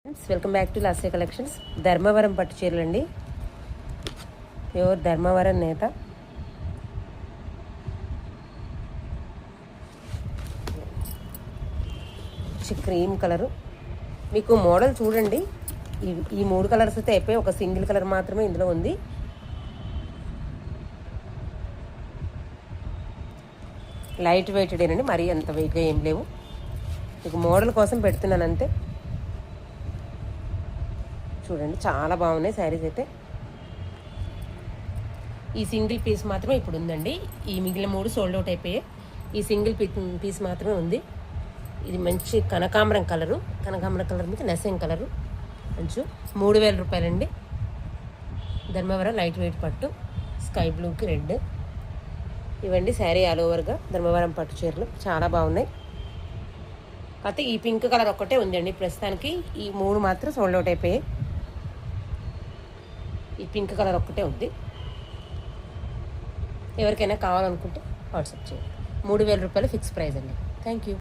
Welcome back to Lasya collections. Dharmavaram పట్టు చీరలు అండి. ప్యూర్ ధర్మవరం నేత. Cream colour. మీకు మోడల్ చూడండి, ఈ మూడు కలర్స్ అయితే అయిపోయి ఒక సింగిల్ కలర్ మాత్రమే ఇందులో ఉంది. లైట్ వెయిటెడేనండి, మరీ అంత వెయిట్గా ఏం లేవు. మీకు మోడల్ కోసం పెడుతున్నాను అంతే. చూడండి, చాలా బాగున్నాయి శారీస్ అయితే. ఈ సింగిల్ పీస్ మాత్రమే ఇప్పుడు ఉందండి. ఈ మిగిలిన మూడు సోల్డ్ అవుట్ అయిపోయాయి. ఈ సింగిల్ పీస్ మాత్రమే ఉంది. ఇది మంచి కనకాంబరం కలరు. కనకాంబరం కలర్ మీద నెసెం కలరు. మంచి 3000 రూపాయలండి. ధర్మవరం లైట్ వెయిట్ పట్టు. స్కై బ్లూకి రెడ్. ఇవండి శారీ ఆల్ ఓవర్గా ధర్మవరం పట్టు చీరలు చాలా బాగున్నాయి. కాకపోతే ఈ పింక్ కలర్ ఒక్కటే ఉందండి ప్రస్తుతానికి. ఈ మూడు మాత్రం సోల్డ్ అవుట్ అయిపోయాయి. ఈ పింక్ కలర్ ఒక్కటే ఉంది. ఎవరికైనా కావాలనుకుంటే వాట్సాప్ చేయండి. 3000 రూపాయలు ఫిక్స్ ప్రైస్ అండి. Thank you.